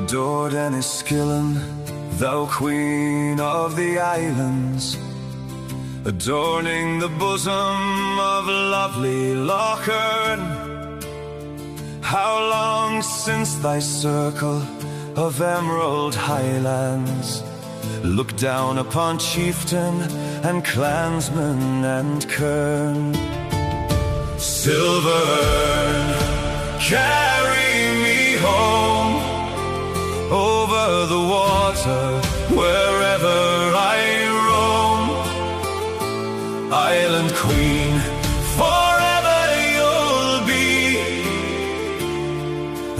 Adored Enniskillen, thou queen of the islands, adorning the bosom of lovely Lough Erne. How long since thy circle of emerald highlands looked down upon chieftain and clansman and kern. Silver Erne, carry me home over the water, wherever I roam. Island queen, forever you'll be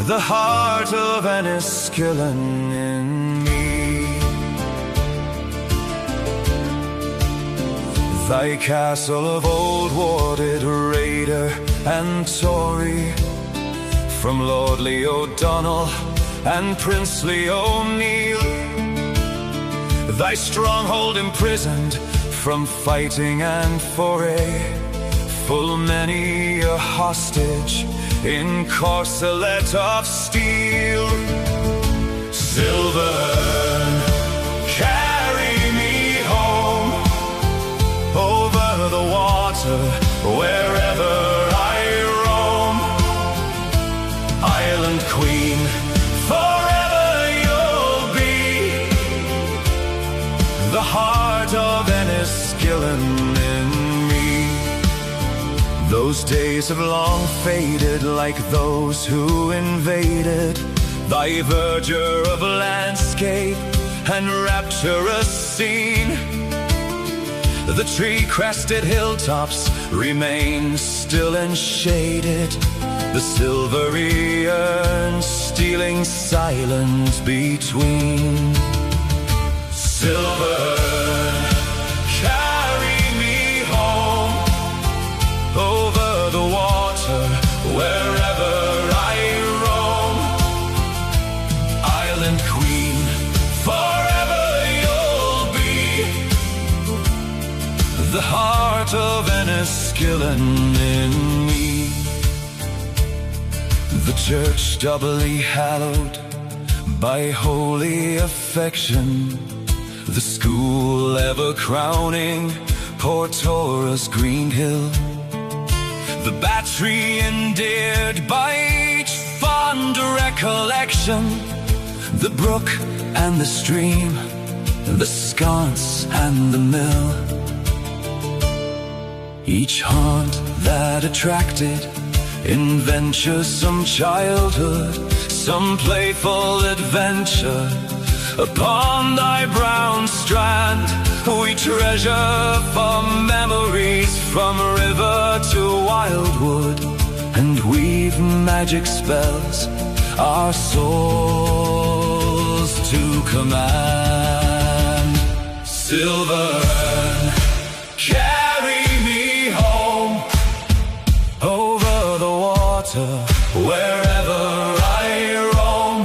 the heart of Enniskillen in me. Thy castle of old warded raider and Tory, from lordly O'Donnell and princely O'Neill, thy stronghold imprisoned from fighting and foray, full many a hostage in corselet of steel. Silver Erne, carry me home over the water, wherever I roam. Island queen, forever you'll be the heart of Enniskillen in me. Those days have long faded, like those who invaded thy verdure of landscape and rapturous scene. The tree-crested hilltops remain still and shaded, the silvery urn stealing silence between. Silver Erne, carry me home over the water, wherever I roam. Island queen, forever you'll be the heart of Enniskillen in me. The church doubly hallowed by holy affection, the school ever crowning Portora's green hill, the battery endeared by each fond recollection, the brook and the stream, the sconce and the mill, each haunt that attracted in venturesome childhood, some playful adventure. Upon thy brown strand we treasure for memories, from river to wildwood, and weave magic spells our souls to command. Silver Erne, carry me home over the water, wherever I roam.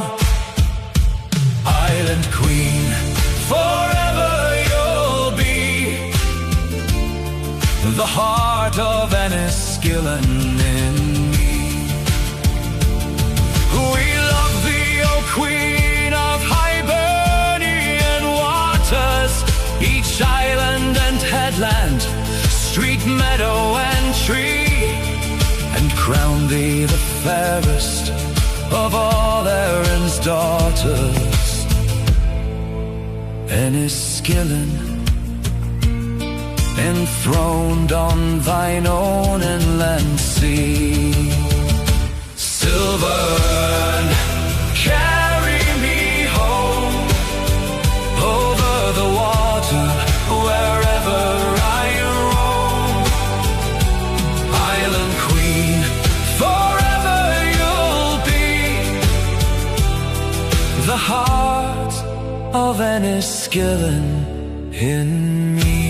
Island queen, forever you'll be the heart of Enniskillen in me. We love thee, O queen of Hibernian waters, each island and headland, street, meadow and tree, and crown thee the fairest of all Erin's daughters. Enniskillen, enthroned on thine own inland sea. Silver Erne, carry me home over the water, wherever I roam. Island queen, forever you'll be the heart of Enniskillen in me.